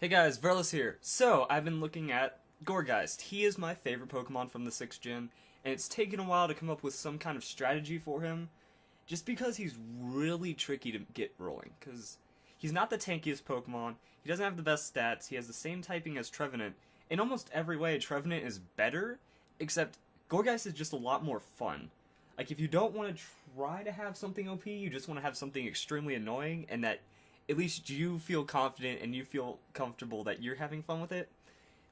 Hey guys, Verlis here. So, I've been looking at Gourgeist. He is my favorite Pokemon from the 6th gen, and it's taken a while to come up with some kind of strategy for him, just because he's really tricky to get rolling, because he's not the tankiest Pokemon, he doesn't have the best stats, he has the same typing as Trevenant. In almost every way, Trevenant is better, except Gourgeist is just a lot more fun. Like, if you don't want to try to have something OP, you just want to have something extremely annoying, and that at least you feel confident and you feel comfortable that you're having fun with it,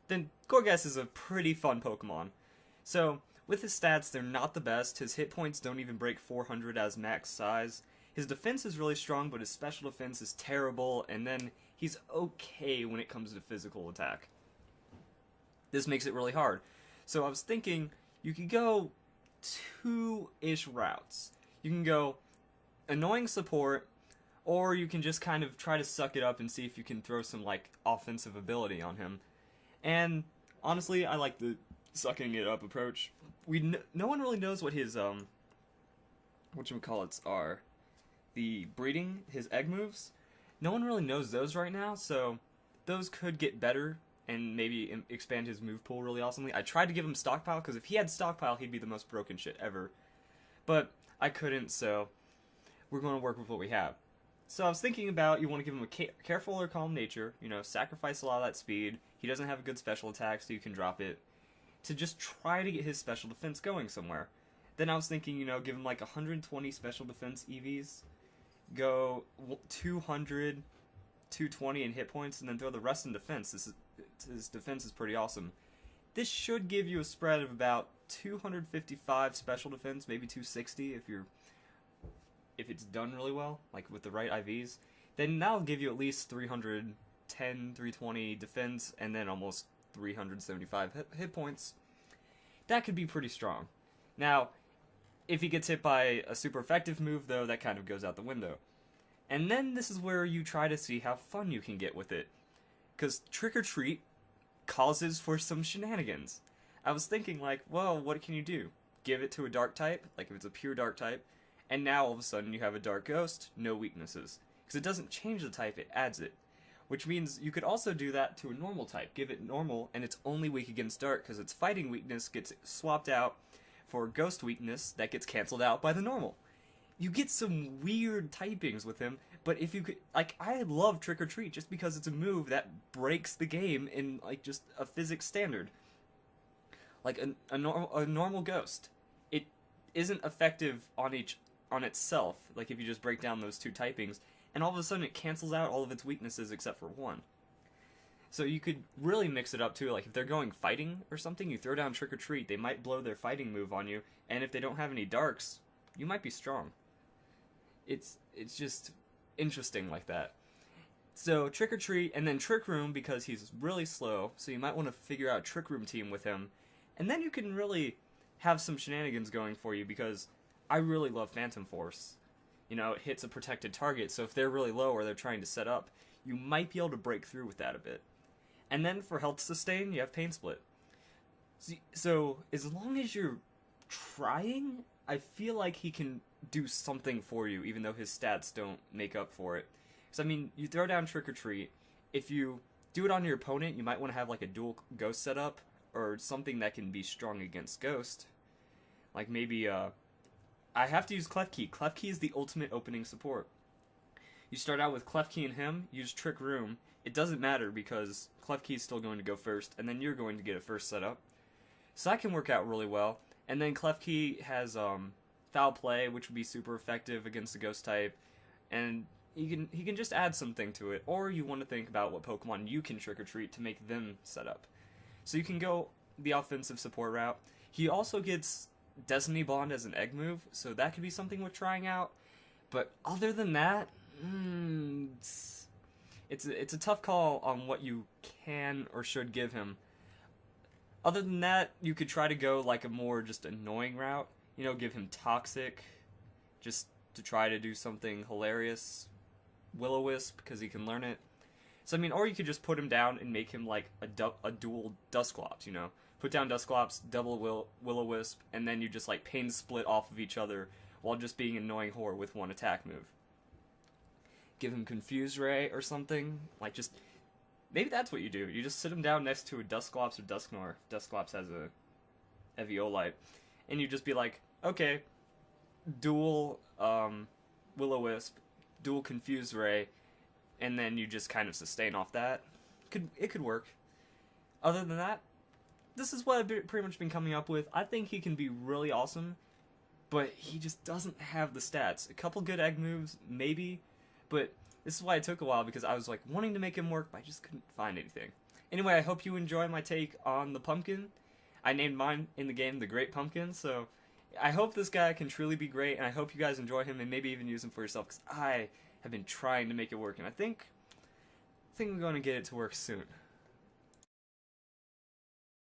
then Gourgeist is a pretty fun Pokemon. So, with his stats, they're not the best. His hit points don't even break 400 as max size. His defense is really strong, but his special defense is terrible, and then he's okay when it comes to physical attack. This makes it really hard. So I was thinking, you could go two-ish routes. You can go annoying support, or you can just kind of try to suck it up and see if you can throw some, like, offensive ability on him. And, honestly, I like the sucking it up approach. No one really knows what his, whatchamacallits are. The breeding, his egg moves. No one really knows those right now, so those could get better and maybe expand his move pool really awesomely. I tried to give him Stockpile, because if he had Stockpile, he'd be the most broken shit ever. But I couldn't, so we're going to work with what we have. So I was thinking about, you want to give him a careful or calm nature, you know, sacrifice a lot of that speed. He doesn't have a good special attack, so you can drop it, to just try to get his special defense going somewhere. Then I was thinking, you know, give him like 120 special defense EVs, go 200, 220 in hit points, and then throw the rest in defense. His defense is pretty awesome. This should give you a spread of about 255 special defense, maybe 260 if it's done really well, like with the right IVs. Then that'll give you at least 310, 320 defense, and then almost 375 hit points. That could be pretty strong. Now, if he gets hit by a super effective move, though, that kind of goes out the window. And then this is where you try to see how fun you can get with it. Because Trick or Treat causes for some shenanigans. I was thinking, like, well, what can you do? Give it to a dark type, like if it's a pure dark type, and now all of a sudden you have a dark ghost, no weaknesses. Because it doesn't change the type, it adds it. Which means you could also do that to a normal type. Give it normal, and it's only weak against dark, because its fighting weakness gets swapped out for ghost weakness that gets cancelled out by the normal. You get some weird typings with him, but if you could, like, I love Trick or Treat just because it's a move that breaks the game in, like, just a physics standard. Like, a normal ghost. It isn't effective on itself, like if you just break down those two typings, and all of a sudden it cancels out all of its weaknesses except for one. So you could really mix it up too, like if they're going fighting or something, you throw down Trick or Treat, they might blow their fighting move on you, and if they don't have any darks, you might be strong. It's just interesting like that. So Trick or Treat, and then Trick Room, because he's really slow, so you might want to figure out a Trick Room team with him, and then you can really have some shenanigans going for you, because I really love Phantom Force. You know, it hits a protected target, so if they're really low or they're trying to set up, you might be able to break through with that a bit. And then for health sustain, you have Pain Split. So as long as you're trying, I feel like he can do something for you, even though his stats don't make up for it. Because, I mean, you throw down Trick or Treat. If you do it on your opponent, you might want to have like a dual Ghost setup, or something that can be strong against Ghost. Like maybe, I have to use Klefki. Klefki is the ultimate opening support. You start out with Klefki and him, use Trick Room. It doesn't matter because Klefki is still going to go first, and then you're going to get a first setup. So that can work out really well. And then Klefki has Foul Play, which would be super effective against the Ghost type, and he can just add something to it. Or you want to think about what Pokemon you can Trick or Treat to make them set up. So you can go the offensive support route. He also gets Destiny Bond as an egg move, so that could be something worth trying out. But other than that, it's a tough call on what you can or should give him. Other than that, you could try to go like a more just annoying route. You know, give him Toxic, just to try to do something hilarious. Will-O-Wisp, because he can learn it. So, I mean, or you could just put him down and make him like a dual Dusclops, you know? Put down Dusclops, double Will-O-Wisp, and then you just like Pain Split off of each other while just being annoying whore with one attack move. Give him Confuse Ray or something. Like, just maybe that's what you do. You just sit him down next to a Dusclops or Dusknoir. Dusclops has a Eviolite. And you just be like, okay, dual Will-O-Wisp, dual Confuse Ray, and then you just kind of sustain off that. It could work. Other than that, this is what I've pretty much been coming up with. I think he can be really awesome, but he just doesn't have the stats. A couple good egg moves, maybe, but this is why it took a while, because I was like wanting to make him work, but I just couldn't find anything. Anyway, I hope you enjoy my take on the pumpkin. I named mine in the game the Great Pumpkin, so I hope this guy can truly be great, and I hope you guys enjoy him and maybe even use him for yourself, because I have been trying to make it work, and I think I'm going to get it to work soon.